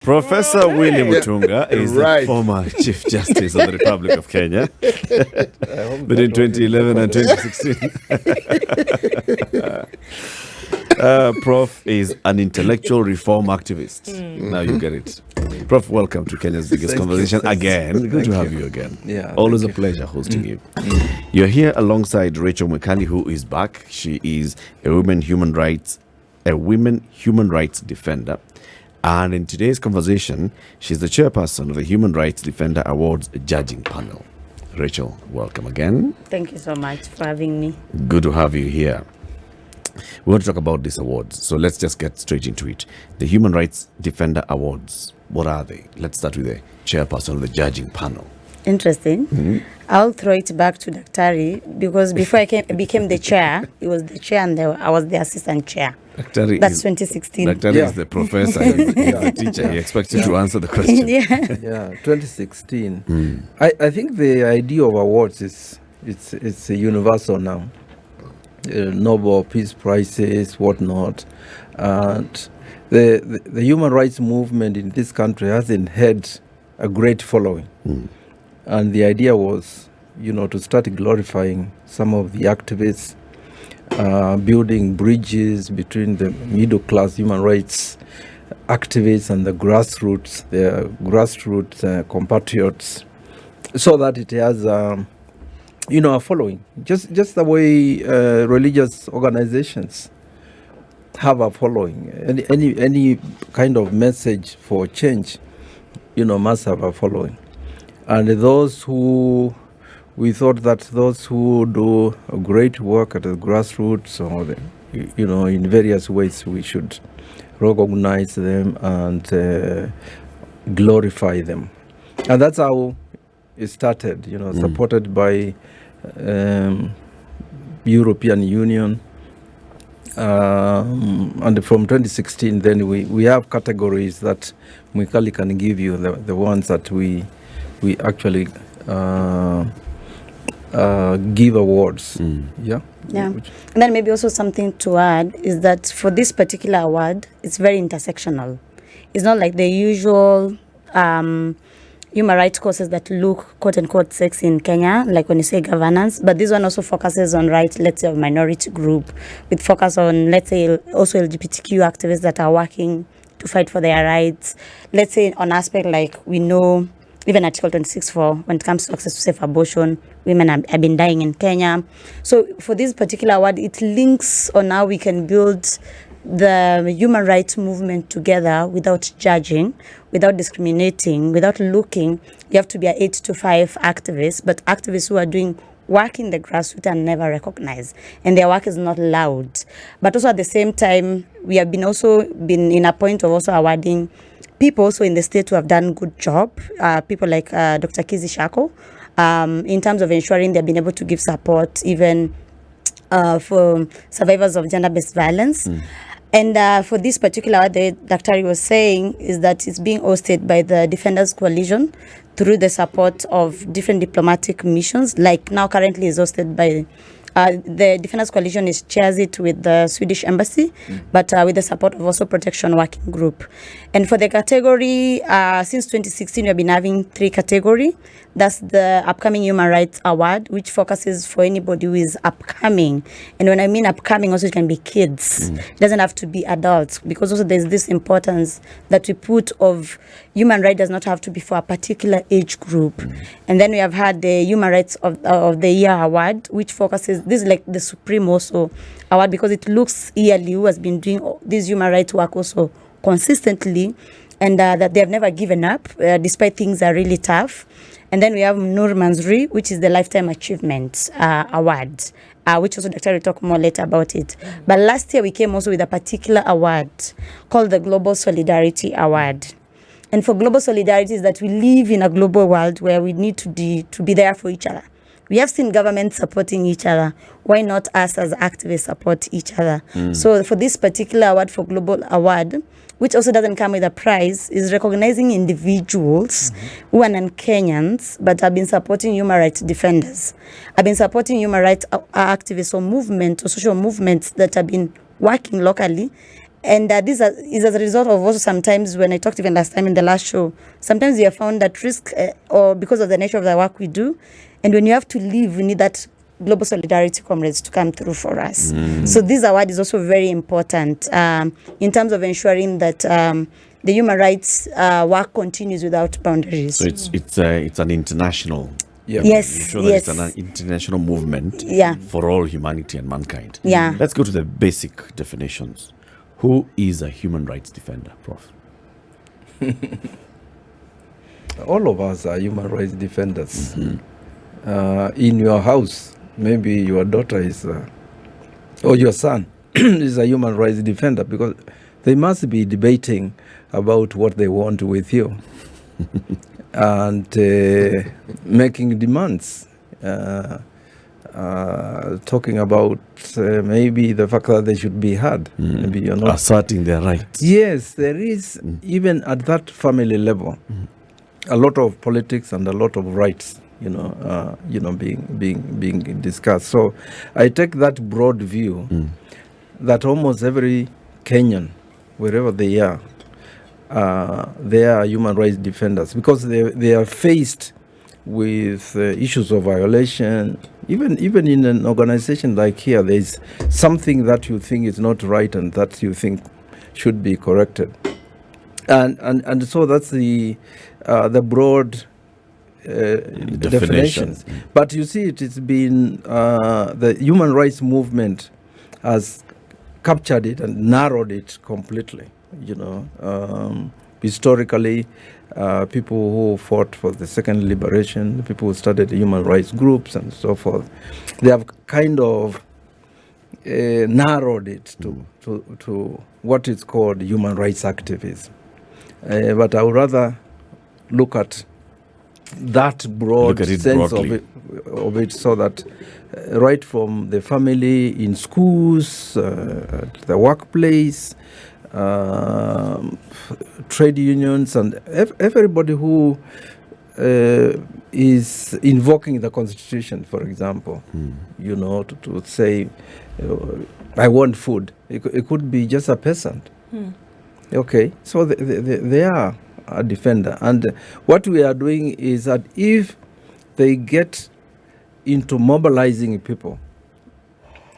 Professor Willy Mutunga is the former Chief Justice of the Republic of Kenya between 2011 and 2016. Prof is an intellectual reform activist. Now you get it. Prof, welcome to Kenya's Biggest Conversation again. Good to have you again. Yeah, always a pleasure hosting you. You're here alongside Rachael Mwikali, who is back. She is a women human rights defender. And in today's conversation, she's the chairperson of the Human Rights Defender Awards judging panel. Rachael, welcome again. Thank you so much for having me. Good to have you here. We want to talk about these awards, so let's just get straight into it. The Human Rights Defender Awards, what are they? Let's start with the chairperson of the judging panel. Interesting. I'll throw it back to Daktari because before I became the chair, it was the chair and I was the assistant chair. That's 2016. Daktari is the professor, he's the teacher. He expects you to answer the question. 2016. I think the idea of awards it's universal now. Nobel Peace Prizes, whatnot. And the human rights movement in this country hasn't had a great following. And the idea was, to start glorifying some of the activists, building bridges between the middle class human rights activists and the grassroots compatriots, so that it has a following. Just the way religious organizations have a following. Any kind of message for change, must have a following. And we thought that those who do a great work at the grassroots or in various ways, we should recognize them and glorify them. And that's how it started, supported by European Union. And from 2016, then we have categories that Mwikali can give you, the ones that we actually give awards. Yeah. And then maybe also something to add is that for this particular award, it's very intersectional. It's not like the usual human rights courses that look quote unquote sexy in Kenya, like when you say governance, but this one also focuses on rights, let's say, of minority group, with focus on, let's say, also LGBTQ activists that are working to fight for their rights. Let's say on aspect like we know, even Article 26 when it comes to access to safe abortion, women have been dying in Kenya. So for this particular award, it links on how we can build the human rights movement together without judging, without discriminating, without looking. You have to be an 8 to 5 activist, but activists who are doing work in the grassroots are never recognized, and their work is not loud. But also at the same time, we have been in a point of also awarding people also in the state who have done good job, people like Dr. Kizi Shako, in terms of ensuring they've been able to give support even for survivors of gender-based violence. And for this particular, what the Daktari was saying is that it's being hosted by the Defenders Coalition through the support of different diplomatic missions, like now currently is hosted by the Defenders Coalition chairs it with the Swedish Embassy, but with the support of also Protection Working Group. And for the category, since 2016, we've been having 3 categories. That's the Upcoming Human Rights Award, which focuses for anybody who is upcoming. And when I mean upcoming, also it can be kids. It doesn't have to be adults, because also there's this importance that we put of human rights does not have to be for a particular age group. And then we have had the Human Rights of the Year Award, which focuses, this is like the supreme also award, because it looks yearly who has been doing this human rights work also consistently, and that they have never given up despite things are really tough. And then we have Nur Manzuri, which is the Lifetime Achievement Award, which also Dr. will talk more later about it. But last year we came also with a particular award called the Global Solidarity Award. And for global solidarity is that we live in a global world where we need to be there for each other. We have seen governments supporting each other. Why not us as activists support each other? So for this particular award, for Global Award, which also doesn't come with a prize, is recognizing individuals who are non-Kenyans but have been supporting human rights defenders, have been supporting human rights activists or movement or social movements that have been working locally And this is as a result of also sometimes when I talked even last time in the last show, sometimes we have found that risk or because of the nature of the work we do, and when you have to leave, we need that global solidarity comrades to come through for us. So this award is also very important in terms of ensuring that the human rights work continues without boundaries. So it's an international. Yeah. Yes, Sure that yes. it's an international movement Yeah. for all humanity and mankind. Yeah. Let's go to the basic definitions. Who is a human rights defender, Prof? All of us are human rights defenders. In your house, maybe your daughter is, or your son is a human rights defender, because they must be debating about what they want with you and making demands, talking about maybe the fact that they should be heard. Maybe you're not Asserting their rights. Yes, there is, even at that family level, a lot of politics and a lot of rights, being discussed. So I take that broad view that almost every Kenyan, wherever they are human rights defenders, because they are faced with issues of violation. Even in an organization like here, there is something that you think is not right and that you think should be corrected, and so that's the broad definitions. But you see, it's been the human rights movement has captured it and narrowed it completely. Historically, people who fought for the second liberation, people who started human rights groups and so forth, they have kind of narrowed it to what is called human rights activism. But I would rather look at that broad sense of it, so that right from the family, in schools, the workplace, trade unions, and everybody who is invoking the Constitution, for example, to say, I want food. It could be just a peasant. Okay, so they are a defender. And what we are doing is that if they get into mobilizing people,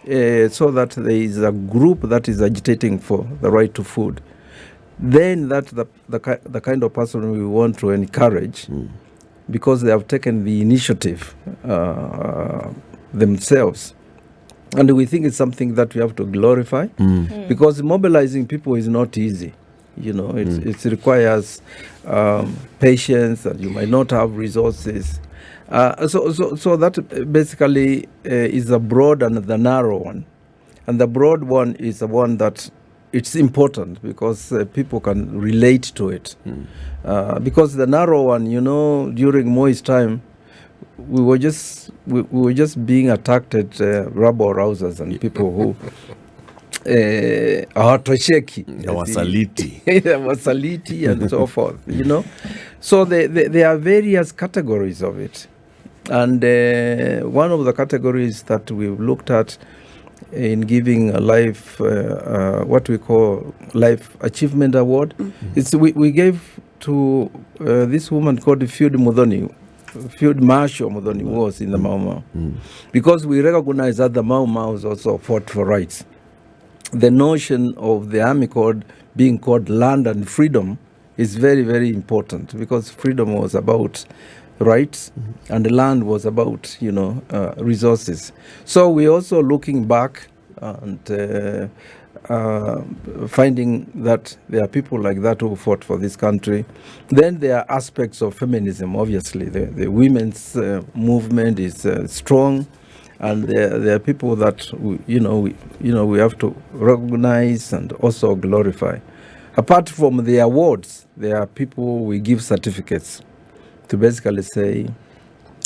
so that there is a group that is agitating for the right to food, then that's the kind of person we want to encourage, because they have taken the initiative themselves. And we think it's something that we have to glorify, because mobilizing people is not easy. It requires patience, and you might not have resources. So that basically is the broad and the narrow one. And the broad one is the one that it's important because people can relate to it. Because the narrow one, during Moi's time, we were just being attacked at rabble rousers and people who hawatosheki, wasaliti and so forth, So there are various categories of it. And one of the categories that we've looked at in giving a life, what we call Life Achievement Award, is we gave to this woman called Field Marshal Muthoni was in the Mau Mau, because we recognize that the Mau Maus also fought for rights. The notion of the Army Code being called land and freedom is very, very important, because freedom was about rights and the land was about, resources. So we're also looking back and finding that there are people like that who fought for this country. Then there are aspects of feminism. Obviously, the women's movement is strong, and there are people that we have to recognize and also glorify. Apart from the awards, there are people we give certificates to basically say,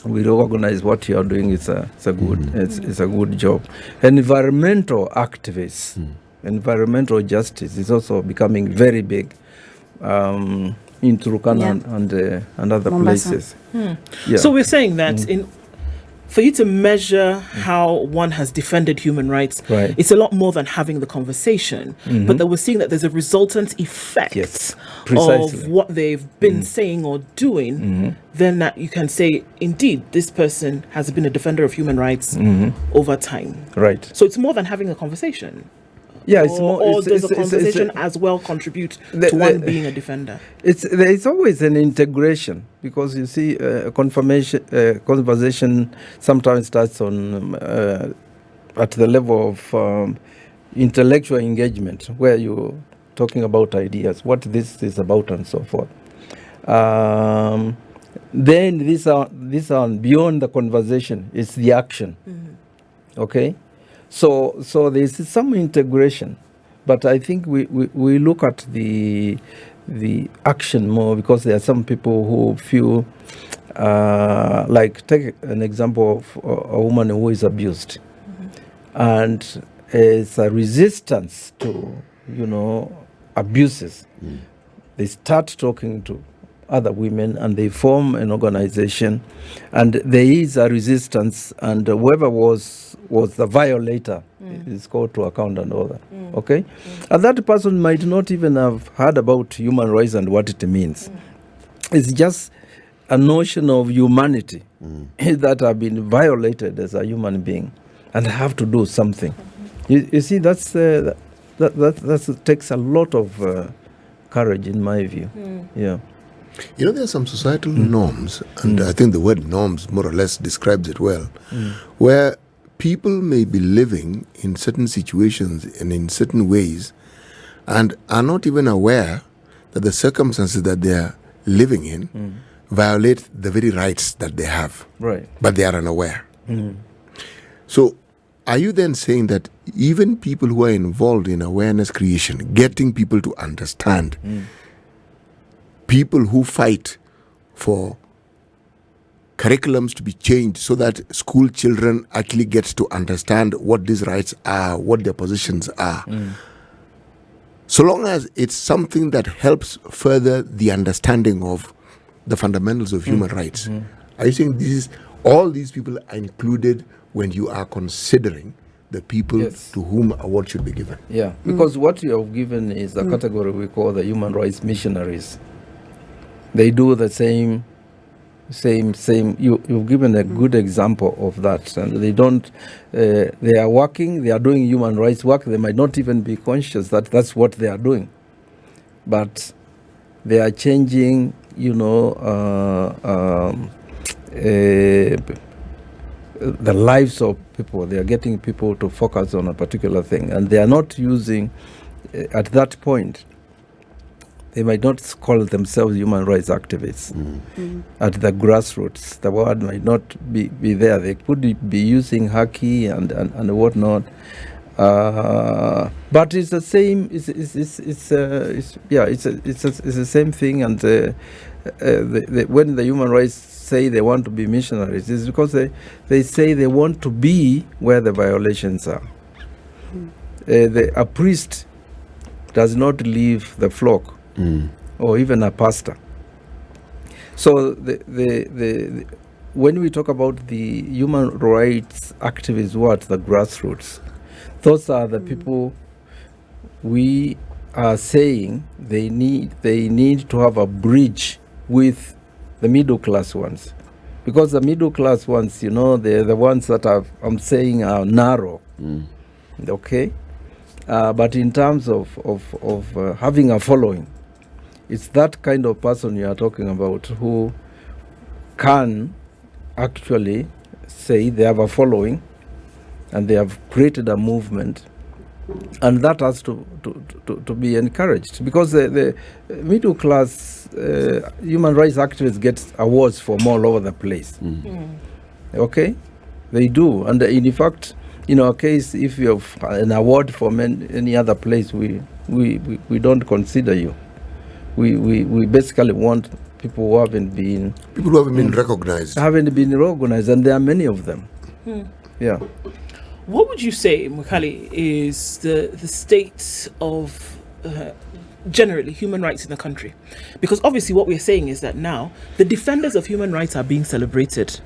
we recognize what you are doing. It's a good job. Environmental activists, environmental justice is also becoming very big in Turkana and other Mombasa. places. So we're saying that for you to measure how one has defended human rights, it's a lot more than having the conversation. But that we're seeing that there's a resultant effect of what they've been saying or doing, then that you can say, indeed, this person has been a defender of human rights over time. Right. So it's more than having a conversation. Yeah, it's more. Or does the conversation as well contribute to one being a defender? It's always an integration, because you see, conversation sometimes starts on at the level of intellectual engagement, where you're talking about ideas, what this is about, and so forth. Then these are beyond the conversation. It's the action. Okay. So there's some integration, but I think we look at the action more, because there are some people who feel like, take an example of a woman who is abused, and it's a resistance to abuses. They start talking to other women, and they form an organization, and there is a resistance, and whoever was the violator is called to account and all that. Okay, and that person might not even have heard about human rights and what it means. It's just a notion of humanity that have been violated as a human being and have to do something. You see, that takes a lot of courage, in my view. Yeah. There are some societal norms, and I think the word norms more or less describes it well, where people may be living in certain situations and in certain ways and are not even aware that the circumstances that they are living in violate the very rights that they have. Right. But they are unaware. So are you then saying that even people who are involved in awareness creation, getting people to understand, people who fight for curriculums to be changed so that school children actually get to understand what these rights are, what their positions are, so long as it's something that helps further the understanding of the fundamentals of human rights, are you saying all these people are included when you are considering the people to whom award should be given? Yeah, because what you have given is a category we call the human rights missionaries. They do the same. You've given a good example of that, and they don't. They are working. They are doing human rights work. They might not even be conscious that that's what they are doing, but they are changing. The lives of people. They are getting people to focus on a particular thing, and they are not using at that point. They might not call themselves human rights activists at the grassroots. The word might not be there. They could be using haki and whatnot. But it's the same. It's the same thing. And when the human rights say they want to be missionaries, it's because they say they want to be where the violations are. A priest does not leave the flock. Or even a pastor. So when we talk about the human rights activists, the grassroots, those are the people we are saying they need to have a bridge with the middle class ones, because the middle class ones, they're the ones that I'm saying are narrow. Okay, but in terms of having a following. It's that kind of person you are talking about who can actually say they have a following and they have created a movement, and that has to be encouraged, because the middle class human rights activists get awards from all over the place. Okay, they do, and in fact, in our case, if you have an award from any other place, we don't consider you. We basically want people who haven't been recognized. And there are many of them. Yeah. What would you say, Mwikali, is the state of generally human rights in the country? Because obviously what we're saying is that now the defenders of human rights are being celebrated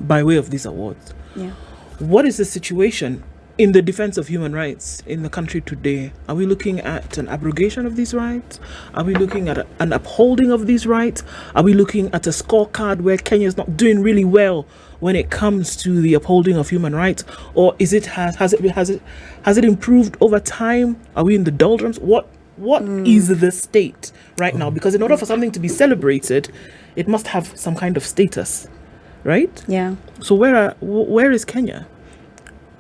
by way of these awards. Yeah. What is the situation in the defense of human rights in the country today? Are we looking at an abrogation of these rights? Are we looking at an upholding of these rights? Are we looking at a scorecard where Kenya is not doing really well when it comes to the upholding of human rights? Or is it has it improved over time? Are we in the doldrums? What is the state right now? Because in order for something to be celebrated, it must have some kind of status, right? Yeah. So where is Kenya?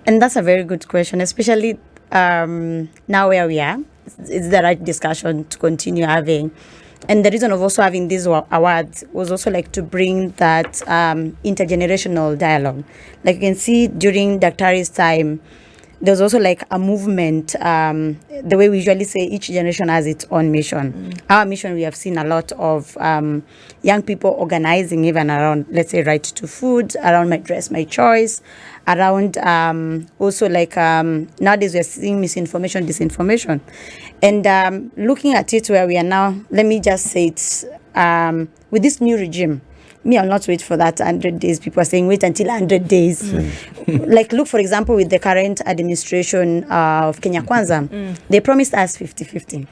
And that's a very good question, especially now where we are. It's the right discussion to continue having. And the reason of also having these awards was also like to bring that intergenerational dialogue. Like you can see during Daktari's time, there was also like a movement, the way we usually say each generation has its own mission. Our mission, we have seen a lot of young people organizing even around, let's say, right to food, around my dress, my choice, around also like nowadays we're seeing misinformation, disinformation. And looking at it where we are now, let me just say it's with this new regime, I'll not wait for that 100 days. People are saying wait until 100 days. Like look, for example, with the current administration of Kenya Kwanza, they promised us 50-50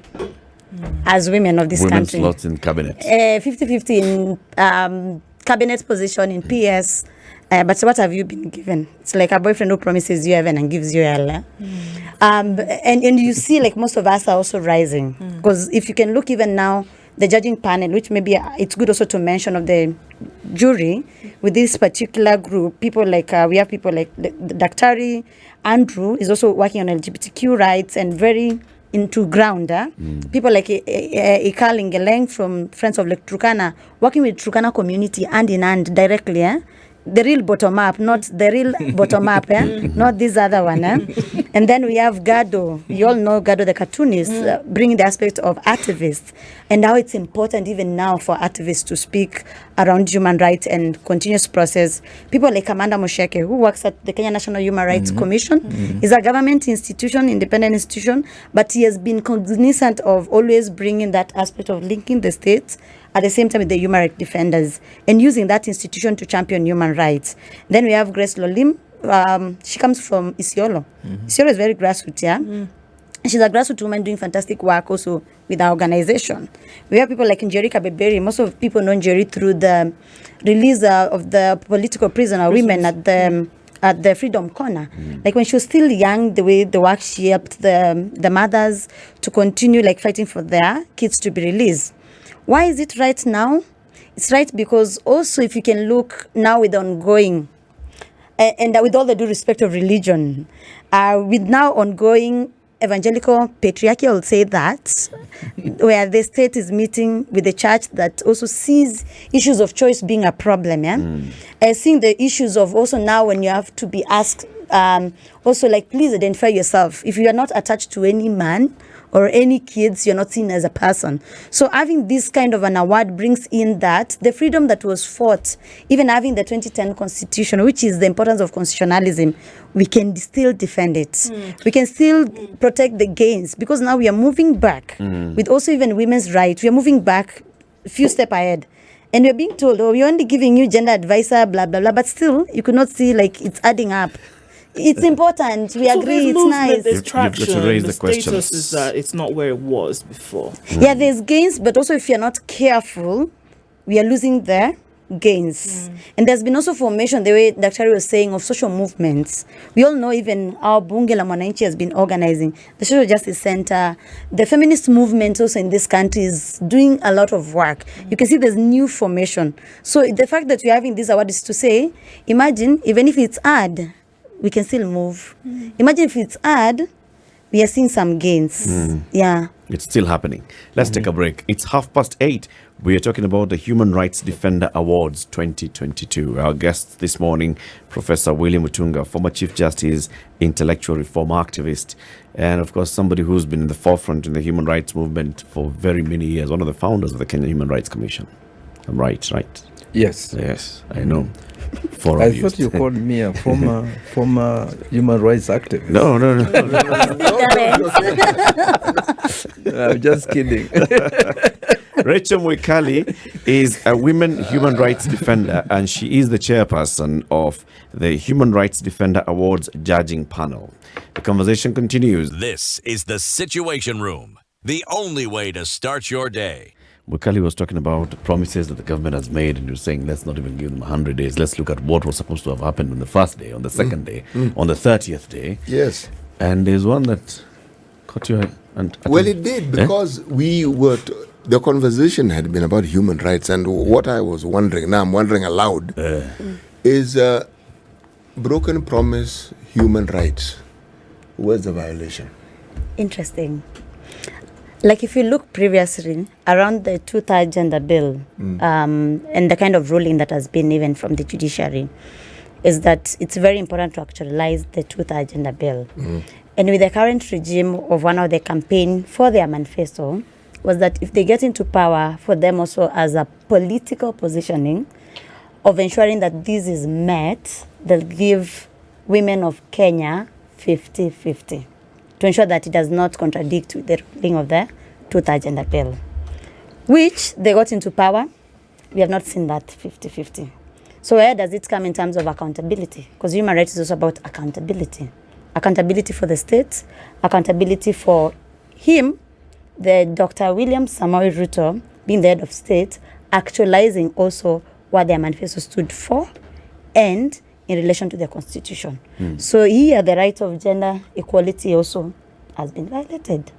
as women of this Women's country. slots in cabinet. 50-50 in cabinet position in PS. But what have you been given? It's like a boyfriend who promises you heaven and gives you hell. And you see like most of us are also rising. Because if you can look even now, the judging panel, which maybe it's good also to mention of the jury, with this particular group, people like, we have people like Daktari Andrew is also working on LGBTQ rights and very into ground. People like Ikali Ngeleng from Friends of Lake Turkana, working with Turkana community hand in hand directly. The real bottom up, not the real bottom up, not this other one. And then we have Gado. You all know Gado, the cartoonist, bringing the aspect of activists and how it's important even now for activists to speak around human rights and continuous process. People like Amanda Mosheke, who works at the Kenya National Human Rights Commission, is a government institution, independent institution, but he has been cognizant of always bringing that aspect of linking the states at the same time with the human rights defenders and using that institution to champion human rights. Then we have Grace Lolim. She comes from Isiolo. Isiolo is very grassroots, She's a grassroots woman doing fantastic work also with our organization. We have people like Njeri Kabeberi. Most of people know Njeri through the release of the political prisoner women at the Freedom Corner. Like when she was still young, the way the work she helped the mothers to continue like fighting for their kids to be released. Why is it right now? It's right because also if you can look now with ongoing, and with all the due respect of religion, with now ongoing evangelical patriarchy, I will say that, where the state is meeting with the church that also sees issues of choice being a problem, seeing the issues of also now when you have to be asked, also like please identify yourself. If you are not attached to any man, or any kids, you're not seen as a person. So having this kind of an award brings in that the freedom that was fought, even having the 2010 constitution, which is the importance of constitutionalism, we can still defend it. We can still protect the gains because now we are moving back with also even women's rights. We are moving back a few steps ahead. And we're being told, we're only giving you gender advisor, blah, blah, blah. But still, you could not see like it's adding up. It's important. We agree. It's nice. There's traction. You've got to raise the status questions. is that it's not where it was before. Yeah, there's gains, but also if you're not careful, we are losing the gains. And there's been also formation, the way Dr. was saying, of social movements. We all know even our Bunge la Mwananchi has been organizing. The Social Justice Center, the feminist movement also in this country is doing a lot of work. You can see there's new formation. So the fact that we're having this award is to say, imagine, even if it's hard, we can still move. Imagine if it's hard, we are seeing some gains. Yeah. It's still happening. Let's take a break. It's 8:30. We are talking about the Human Rights Defender Awards 2022. Our guest this morning, Professor Willy Mutunga, former Chief Justice, intellectual reform activist, and of course somebody who's been in the forefront in the human rights movement for very many years, one of the founders of the Kenya Human Rights Commission. I'm right? Yes. Yes, I know. I thought you called me a former human rights activist. No. I'm just kidding. Rachael Mwikali is a women human rights defender, and she is the chairperson of the Human Rights Defender Awards judging panel. The conversation continues. This is the Situation Room, the only way to start your day. Mwikali was talking about promises that the government has made, and you're saying, let's not even give them 100 days. Let's look at what was supposed to have happened on the first day, on the second day, on the 30th day. Yes. And there's one that caught your... Well, it did, because we were... the conversation had been about human rights, and what I was wondering, now I'm wondering aloud, is broken promise, human rights. Where's the violation? Interesting. Like if you look previously around the 2/3 gender bill and the kind of ruling that has been even from the judiciary, is that it's very important to actualize the 2/3 gender bill. And with the current regime of one of the campaign for their manifesto was that if they get into power, for them also as a political positioning of ensuring that this is met, they'll give women of Kenya 50-50. To ensure that it does not contradict with the ruling of the 2/3 gender bill, which they got into power. We have not seen that 50-50. So where does it come in terms of accountability? Because human rights is also about accountability. Accountability for the state, accountability for him, the Dr. William Samoei Ruto, being the head of state, actualizing also what their manifesto stood for and in relation to the constitution. So here the right of gender equality also has been violated.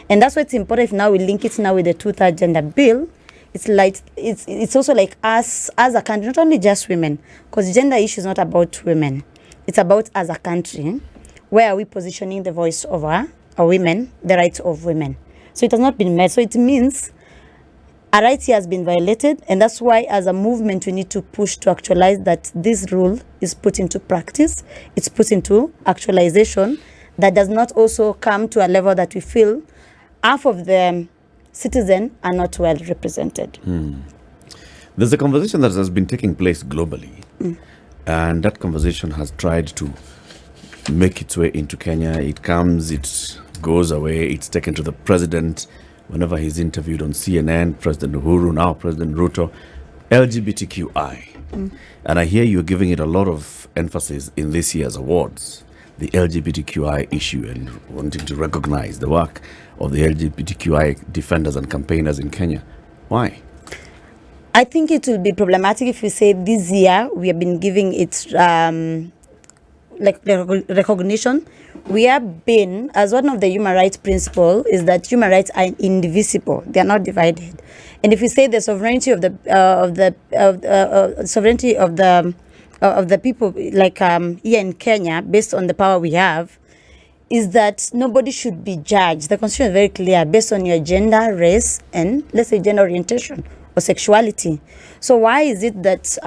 And that's why it's important if now we link it now with the 2/3 gender bill. It's like it's also like us as a country, not only just women, because gender issue is not about women. It's about as a country, where are we positioning the voice of our women, the rights of women. So it has not been met. So it means a right here has been violated, and that's why as a movement we need to push to actualize that this rule is put into practice, it's put into actualization, that does not also come to a level that we feel half of the citizens are not well represented. There's a conversation that has been taking place globally, and that conversation has tried to make its way into Kenya. It comes, it goes away, it's taken to the president whenever he's interviewed on CNN, President Uhuru, now President Ruto, LGBTQI. And I hear you're giving it a lot of emphasis in this year's awards, the LGBTQI issue, and wanting to recognize the work of the LGBTQI defenders and campaigners in Kenya. Why? I think it will be problematic if we say this year we have been giving it recognition. We have been, as one of the human rights principle is that human rights are indivisible; they are not divided. And if we say the sovereignty of the sovereignty of the people, like here in Kenya, based on the power we have, is that nobody should be judged. The Constitution is very clear, based on your gender, race, and let's say gender orientation or sexuality. So why is it that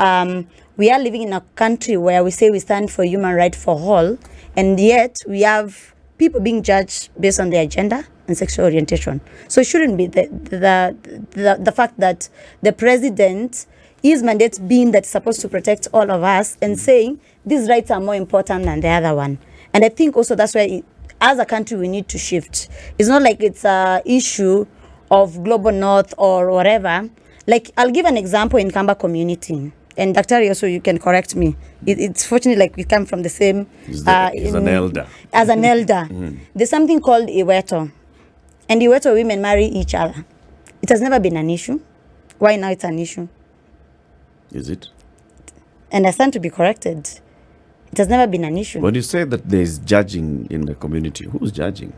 we are living in a country where we say we stand for human rights for all, and yet we have people being judged based on their gender and sexual orientation? So it shouldn't be the fact that the president, his mandate being that supposed to protect all of us, and saying these rights are more important than the other one. And I think also that's why as a country we need to shift. It's not like it's a issue of global north or whatever. Like I'll give an example in Kamba community. And Dr. also, you can correct me. It's fortunately like we come from the same... He's an elder. As an elder. There's something called Iweto. And Iweto women marry each other. It has never been an issue. Why now it's an issue? Is it? And I stand to be corrected. It has never been an issue. When you say that there's judging in the community, who's judging?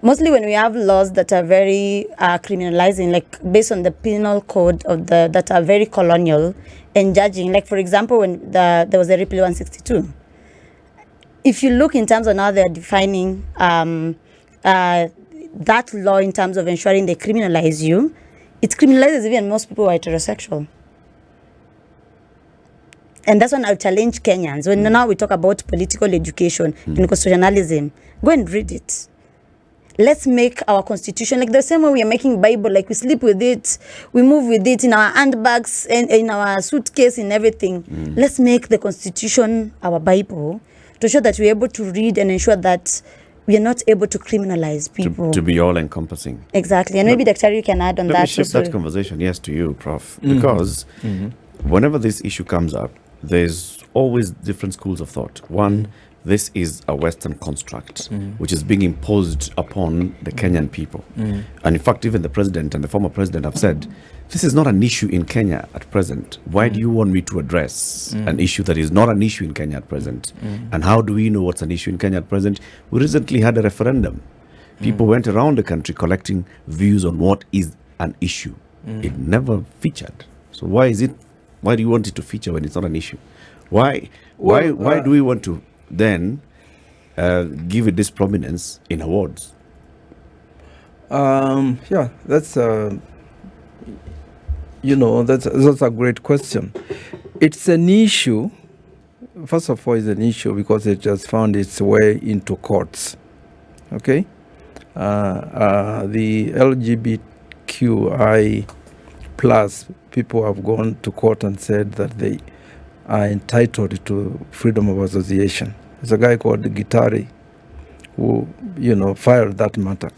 Mostly when we have laws that are very criminalizing, like based on the penal code of that are very colonial and judging. Like for example, when there was a Repeal 162. If you look in terms of how they're defining that law in terms of ensuring they criminalize you, it criminalizes even most people who are heterosexual. And that's when I'll challenge Kenyans. When now we talk about political education and constitutionalism, go and read it. Let's make our constitution like the same way we are making Bible, like we sleep with it, we move with it in our handbags and in our suitcase and everything. Let's make the constitution our Bible to show that we're able to read and ensure that we are not able to criminalize people. To be all-encompassing. Exactly. And maybe, Dr. you can add on that. Let me shift that conversation, yes, to you, Prof. Because whenever this issue comes up, there's always different schools of thought. One, this is a Western construct, which is being imposed upon the Kenyan people. And in fact, even the president and the former president have said, this is not an issue in Kenya at present. Why do you want me to address an issue that is not an issue in Kenya at present? And how do we know what's an issue in Kenya at present? We recently had a referendum. People went around the country collecting views on what is an issue. It never featured. So why do you want it to feature when it's not an issue? Why do we want to then give it this prominence in awards? Yeah, that's that's a great question. It's an issue. First of all, it's an issue because it just found its way into courts. Okay, the LGBTQI plus people have gone to court and said that they are entitled to freedom of association. There's a guy called Gitari who, filed that matter.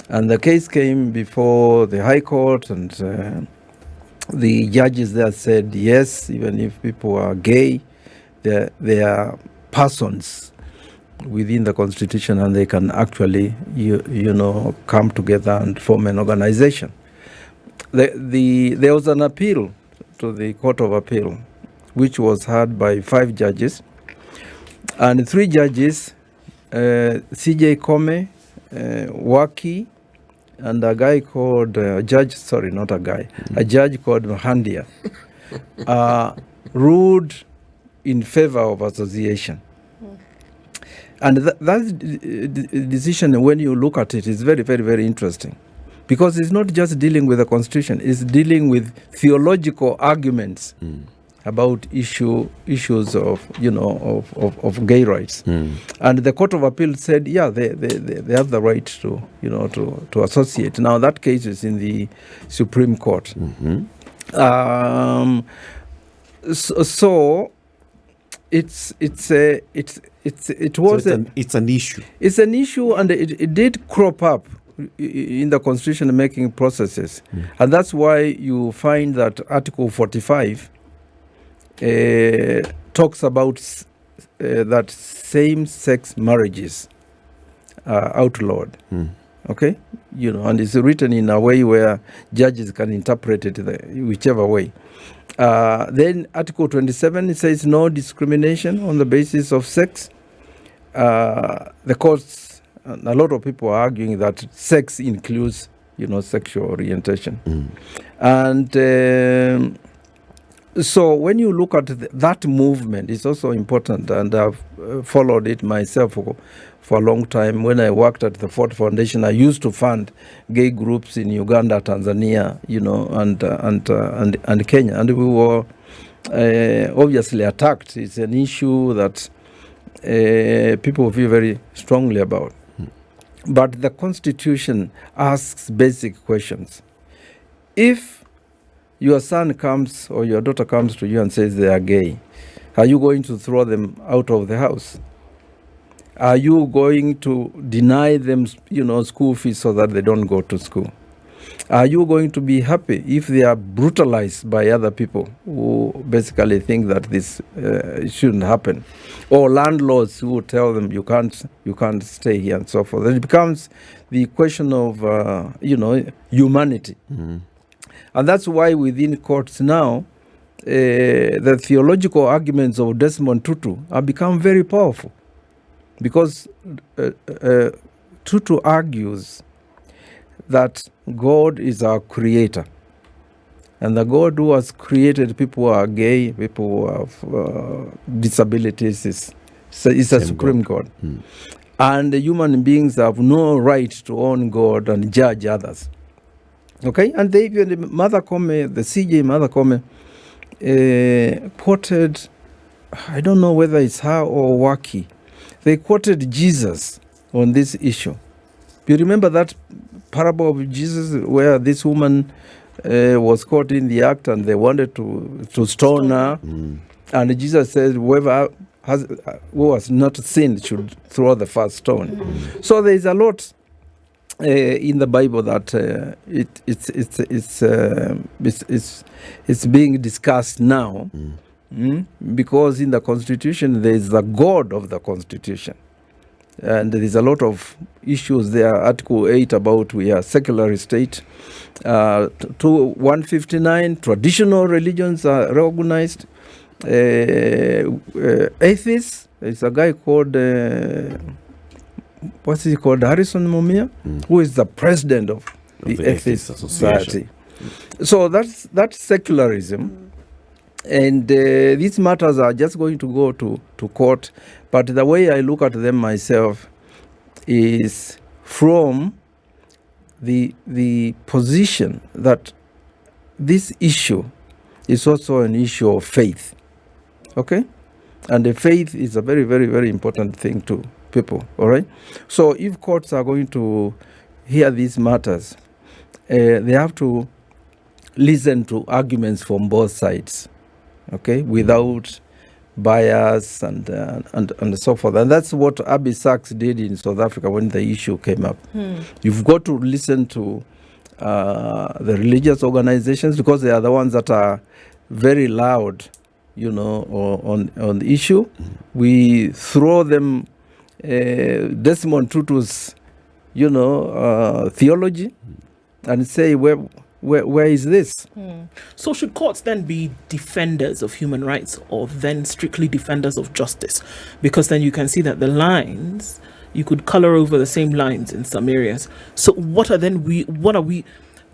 And the case came before the High Court, and the judges there said, yes, even if people are gay, they are persons within the Constitution, and they can actually, come together and form an organization. There was an appeal to the Court of Appeal, which was heard by 5 judges. And 3 judges, C.J. Kome, Waki, and a guy called, a judge called Mahandia, ruled in favor of association. And that decision, when you look at it, is very, very, very interesting. Because it's not just dealing with the Constitution, it's dealing with theological arguments about issues of gay rights. And the Court of Appeal said, yeah, they have the right to associate. Now that case is in the Supreme Court. So it's an issue. It's an issue, and it did crop up in the constitution making processes. And that's why you find that Article 45 talks about that same-sex marriages are outlawed. Okay? And it's written in a way where judges can interpret it whichever way. Then Article 27, it says no discrimination on the basis of sex. The courts, a lot of people are arguing that sex includes, sexual orientation. And so when you look at that movement, it's also important, and I've followed it myself for a long time. When I worked at the Ford Foundation, I used to fund gay groups in Uganda, Tanzania, and Kenya, and we were obviously attacked. It's an issue that people feel very strongly about. But the Constitution asks basic questions. If your son comes or your daughter comes to you and says they are gay, are you going to throw them out of the house? Are you going to deny them, school fees so that they don't go to school? Are you going to be happy if they are brutalized by other people who basically think that this shouldn't happen? Or landlords who tell them you can't stay here and so forth. It becomes the question of, humanity. And that's why within courts now, the theological arguments of Desmond Tutu have become very powerful. Because Tutu argues that God is our creator. And the God who has created people who are gay, people who have disabilities, is a supreme God. And human beings have no right to own God and judge others. Okay? And the CJ Mother Kome, quoted, I don't know whether it's her or Waki, they quoted Jesus on this issue. Do you remember that parable of Jesus where this woman was caught in the act and they wanted to stone her? And Jesus said, whoever who has not sinned should throw the first stone. So there is a lot in the Bible that it's being discussed now, because in the Constitution there is the God of the Constitution, and there is a lot of issues there. Article 8 about we are secular state. 159 traditional religions are recognized. Atheists, there's a guy called what's he called, Harrison Mumia, who is the president of the Atheist Society. So that's secularism, and these matters are just going to go to court. But the way I look at them myself is from the position that this issue is also an issue of faith. Okay? And the faith is a very, very, very important thing to people, all right? So if courts are going to hear these matters, they have to listen to arguments from both sides, okay, without bias and so forth. And that's what Abiy Sachs did in South Africa when the issue came up. You've got to listen to the religious organizations, because they are the ones that are very loud, on the issue. We throw them Desmond Tutu's, theology, and say, where is this? So should courts then be defenders of human rights, or then strictly defenders of justice? Because then you can see that the lines, you could color over the same lines in some areas. So what are we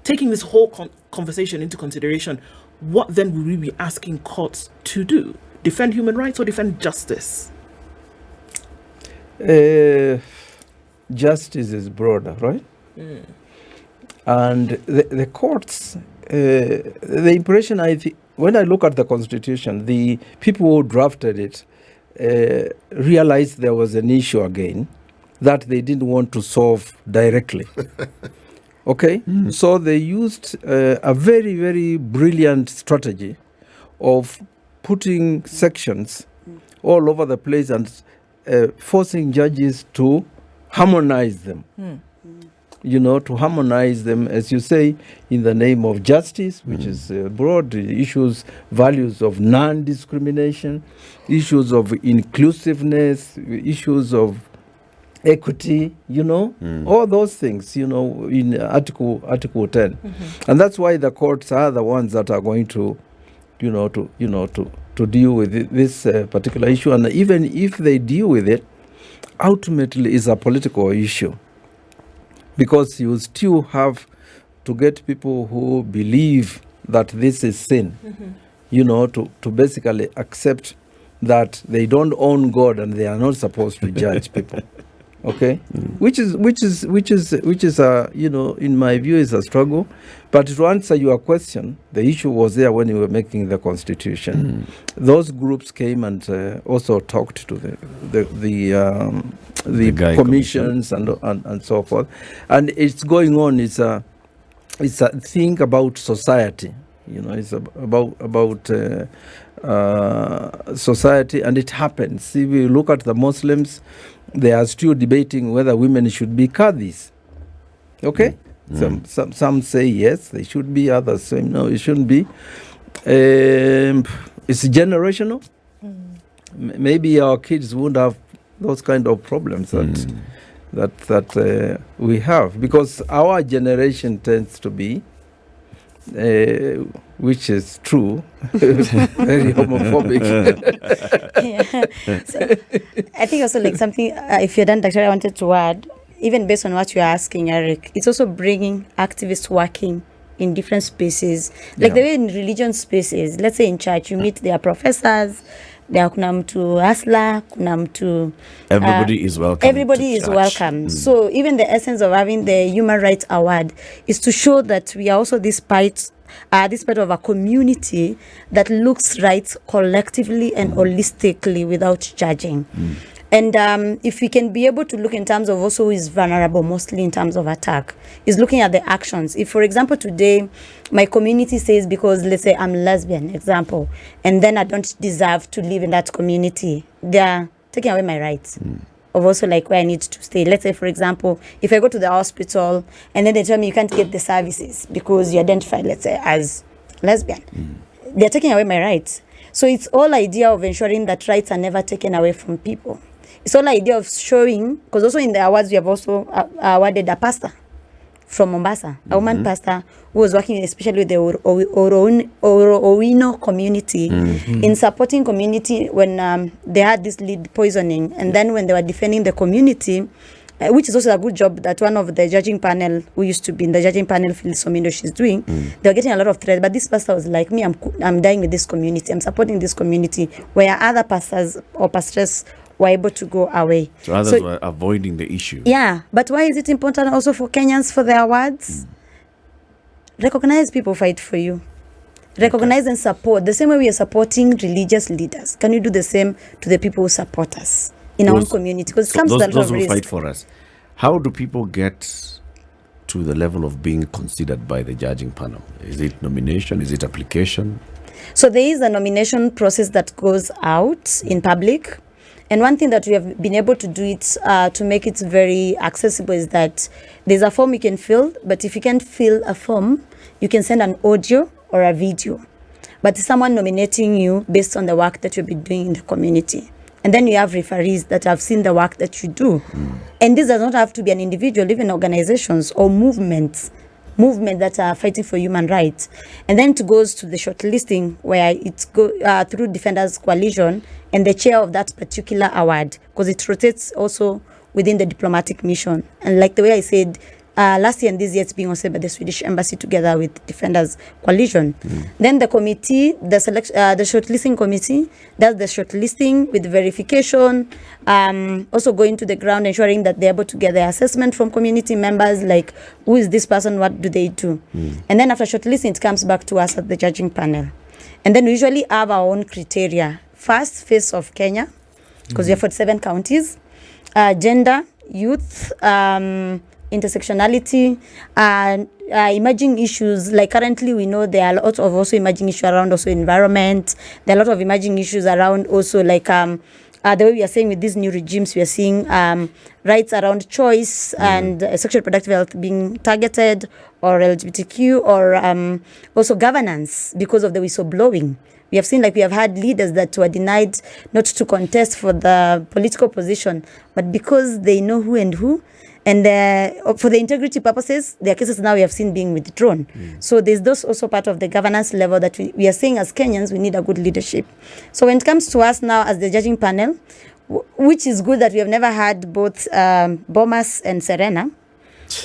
taking this whole conversation into consideration? What then will we be asking courts to do? Defend human rights or defend justice? Justice is broader, right? And the courts, the impression when I look at the Constitution, the people who drafted it realized there was an issue again that they didn't want to solve directly. Okay? So they used a very, very brilliant strategy of putting sections all over the place and forcing judges to harmonize them. To harmonize them, as you say, in the name of justice, which is broad issues, values of non-discrimination, issues of inclusiveness, issues of equity, all those things, in Article 10. And that's why the courts are the ones that are going to, to deal with this particular issue. And even if they deal with it, ultimately is a political issue, because you still have to get people who believe that this is sin, to basically accept that they don't own God and they are not supposed to judge people. Okay, which is in my view is a struggle. But to answer your question, the issue was there when you were making the Constitution. Those groups came and also talked to the commissions and so forth, and it's going on. It's a thing about society. It's about society, and it happens. If you look at the Muslims, they are still debating whether women should be qadis. Okay? Some say yes, they should be. Others say no, it shouldn't be. It's generational. Maybe our kids won't have those kind of problems that we have, because our generation tends to be, which is true, very homophobic. So, I think also something, if you're done, Doctor, I wanted to add, even based on what you're asking, Eric, it's also bringing activists working in different spaces. The way in religion spaces, let's say in church, you meet their professors, there kuna mtu asla, kuna mtu... Everybody is welcome. Everybody is welcome. So even the essence of having the Human Rights Award is to show that we are also this part of a community that looks right collectively and holistically without judging. And if we can be able to look in terms of also who is vulnerable, mostly in terms of attack, is looking at the actions. If, for example, today my community says, because let's say I'm lesbian, example, and then I don't deserve to live in that community, they're taking away my rights. Of also like where I need to stay. Let's say, for example, if I go to the hospital and then they tell me you can't get the services because you identify, let's say, as lesbian, they're taking away my rights. So it's all idea of ensuring that rights are never taken away from people. It's all idea of showing, because also in the awards we have also awarded a pastor from Mombasa, a woman pastor who was working especially with the Owino community in supporting community when they had this lead poisoning, and then when they were defending the community, which is also a good job that one of the judging panel who used to be in the judging panel feels Somindo she's doing. They were getting a lot of threats, but this pastor was like, me, I'm dying with this community, I'm supporting this community, where other pastors or pastors were able to go away. So others were avoiding the issue. Yeah, but why is it important also for Kenyans for their awards? Recognize people fight for you. Recognize and support. The same way we are supporting religious leaders, can you do the same to the people who support us in our own community? Because it comes to a lot those of who risk. fight for us. How do people get to the level of being considered by the judging panel? Is it nomination? Is it application? So there is a nomination process that goes out in public. And one thing that we have been able to do it to make it very accessible is that there's a form you can fill, but if you can't fill a form, you can send an audio or a video. But someone nominating you based on the work that you've been doing in the community. And then you have referees that have seen the work that you do. And this does not have to be an individual, even organizations or movements that are fighting for human rights. And then it goes to the shortlisting, where it's through Defenders Coalition and the chair of that particular award, because it rotates also within the diplomatic mission. And like the way I said, last year and this year it's being hosted by the Swedish Embassy together with Defenders Coalition. Then the committee, the shortlisting committee, does the shortlisting with verification, also going to the ground, ensuring that they're able to get the assessment from community members, like who is this person, what do they do? And then after shortlisting, it comes back to us at the judging panel. And then we usually have our own criteria. First, face of Kenya, because we have 47 counties, gender, youth, intersectionality, and emerging issues. Like currently we know there are a lot of also emerging issues around also environment. There are a lot of emerging issues around also like the way we are saying with these new regimes, we are seeing rights around choice and sexual reproductive health being targeted, or LGBTQ, or also governance because of the whistleblowing. We have seen, like, we have had leaders that were denied not to contest for the political position, but because they know who and who, and for the integrity purposes, their cases now we have seen being withdrawn. So there's those also part of the governance level that we are saying as Kenyans, we need a good leadership. So when it comes to us now as the judging panel, which is good that we have never had both Bomas and Serena,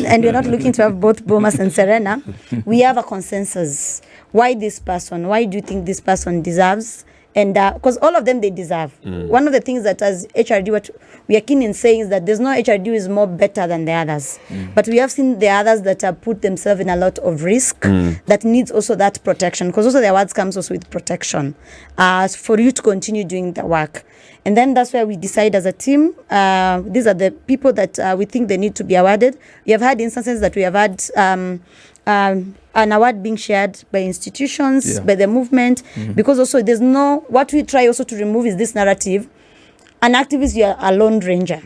and we're not looking to have both Bomas and Serena, we have a consensus. Why this person? Why do you think this person deserves? And because all of them, they deserve. One of the things that as HRD, what we are keen in saying is that there's no HRD who is more better than the others. But we have seen the others that have put themselves in a lot of risk that needs also that protection. Because also the awards comes also with protection for you to continue doing the work. And then that's where we decide as a team, these are the people that we think they need to be awarded. We have had instances that we have had an award being shared by institutions, by the movement, because also there's what we try also to remove is this narrative. An activist, you are a lone ranger.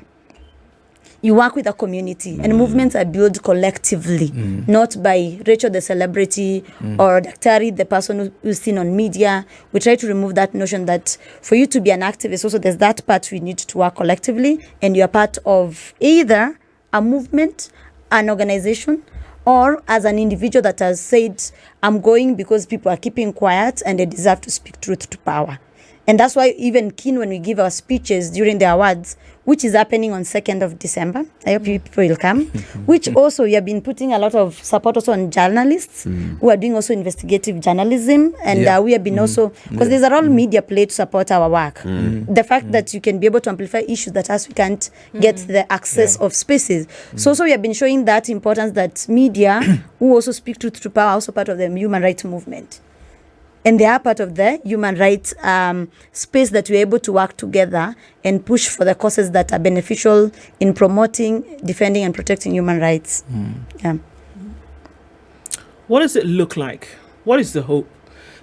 You work with a community, and movements are built collectively, not by Rachael the celebrity or Daktari, the person who's seen on media. We try to remove that notion that for you to be an activist, also there's that part we need to work collectively, and you're part of either a movement, an organization, or as an individual that has said, I'm going because people are keeping quiet and they deserve to speak truth to power. And that's why even keen when we give our speeches during the awards, which is happening on 2nd of December. I hope you people will come. Which also we have been putting a lot of support also on journalists who are doing also investigative journalism. And we have been also, because there's a role media play to support our work. The fact that you can be able to amplify issues that us we can't get the access of spaces. So also we have been showing that importance that media who also speak truth to power are also part of the human rights movement. And they are part of the human rights space that we're able to work together and push for the causes that are beneficial in promoting, defending, and protecting human rights. Yeah. What does it look like? What is the hope?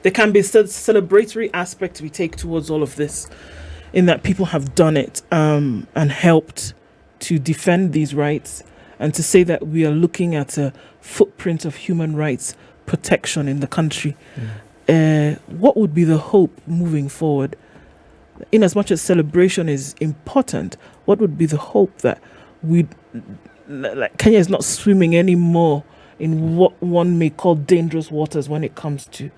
There can be a celebratory aspect we take towards all of this, in that people have done it and helped to defend these rights, and to say that we are looking at a footprint of human rights protection in the country. What would be the hope moving forward? In as much as celebration is important, what would be the hope that Kenya is not swimming anymore in what one may call dangerous waters when it comes to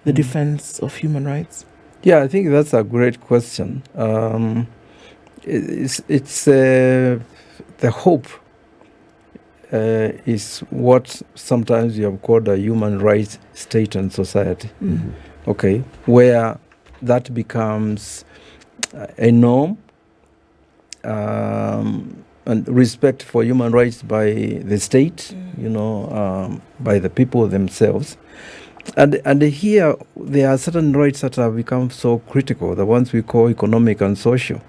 the defense of human rights? Yeah, I think that's a great question. It's the hope is what sometimes you have called a human rights state and society. Okay, where that becomes a norm, and respect for human rights by the state, by the people themselves. And here there are certain rights that have become so critical, the ones we call economic and social.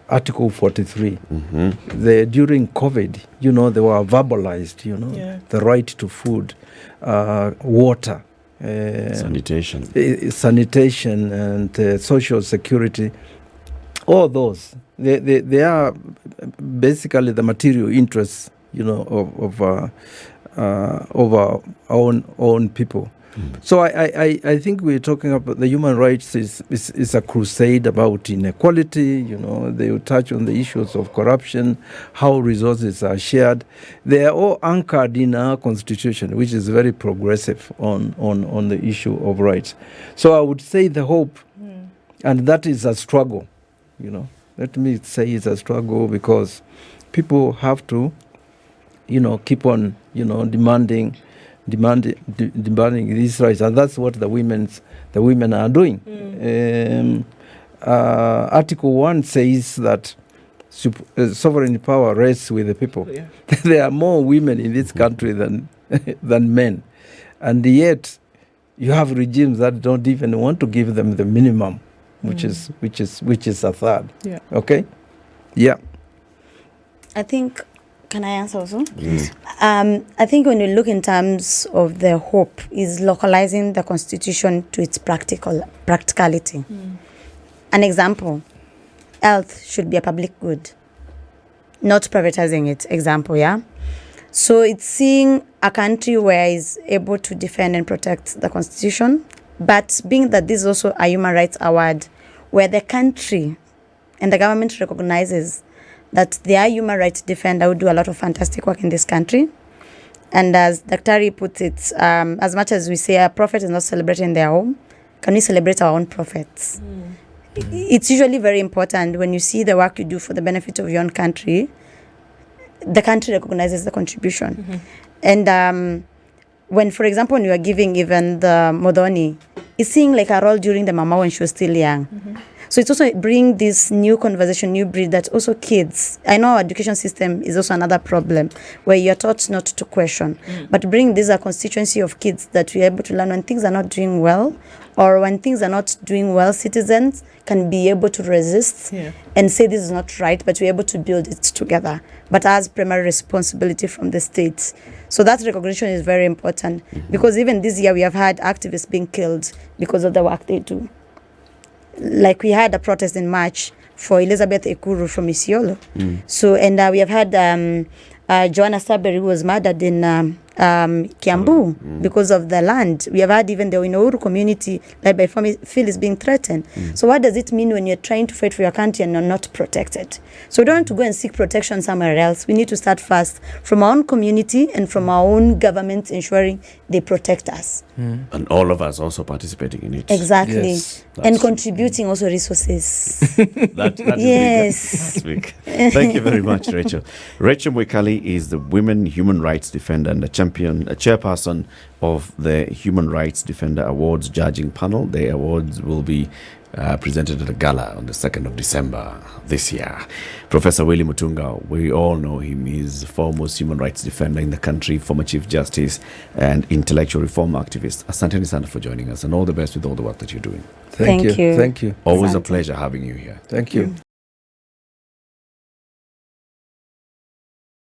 Article 43. During COVID, they were verbalized, the right to food, water, sanitation and social security. All those, they are basically the material interests, of our own people. So I think we're talking about the human rights is a crusade about inequality. They will touch on the issues of corruption, how resources are shared. They are all anchored in our constitution, which is very progressive on the issue of rights. So I would say the hope, and that is a struggle. Let me say it's a struggle, because people have to, keep on, demanding these rights, and that's what the women are doing. Article 1 says that sovereign power rests with the people. There are more women in this country than men, and yet you have regimes that don't even want to give them the minimum, which is a third. Okay. I think. Can I answer also? I think when you look in terms of the hope, is localizing the constitution to its practicality. An example, health should be a public good, not privatizing it. Example, yeah? So it's seeing a country where is able to defend and protect the constitution, but being that this is also a human rights award, where the country and the government recognizes that they are human rights defender who do a lot of fantastic work in this country. And as Daktari puts it, as much as we say a prophet is not celebrated in their home, can we celebrate our own prophets? It's usually very important when you see the work you do for the benefit of your own country, the country recognizes the contribution. And when, for example, when you are giving even the Modoni, it's seeing like a role during the mama when she was still young. So it's also bring this new conversation, new breed that also kids. I know our education system is also another problem where you're taught not to question, but bring this a constituency of kids that we're able to learn when things are not doing well, or when things are not doing well, citizens can be able to resist and say this is not right, but we're able to build it together, but as primary responsibility from the states. So that recognition is very important, because even this year we have had activists being killed because of the work they do. Like we had a protest in March for Elizabeth Ekuru from Isiolo. So, and we have had Joanna Saberi, who was murdered in Kiambu because of the land. We have had even the Winauru community, like by Phil, is being threatened. So what does it mean when you're trying to fight for your country and you're not protected? So we don't want to go and seek protection somewhere else. We need to start first from our own community and from our own government, ensuring they protect us. And all of us also participating in it. Exactly. Yes. And contributing also resources. That Yes. is big. Thank you very much, Rachael. Rachael Mwikali is the Women Human Rights Defender and a chairperson of the Human Rights Defender Awards judging panel. The awards will be presented at a gala on the 2nd of December this year. Professor Willy Mutunga, we all know him. He's the foremost human rights defender in the country, former Chief Justice and intellectual reform activist. Asanteni sana for joining us, and all the best with all the work that you're doing. Thank you. Thank you. Always a pleasure having you here. Thank you.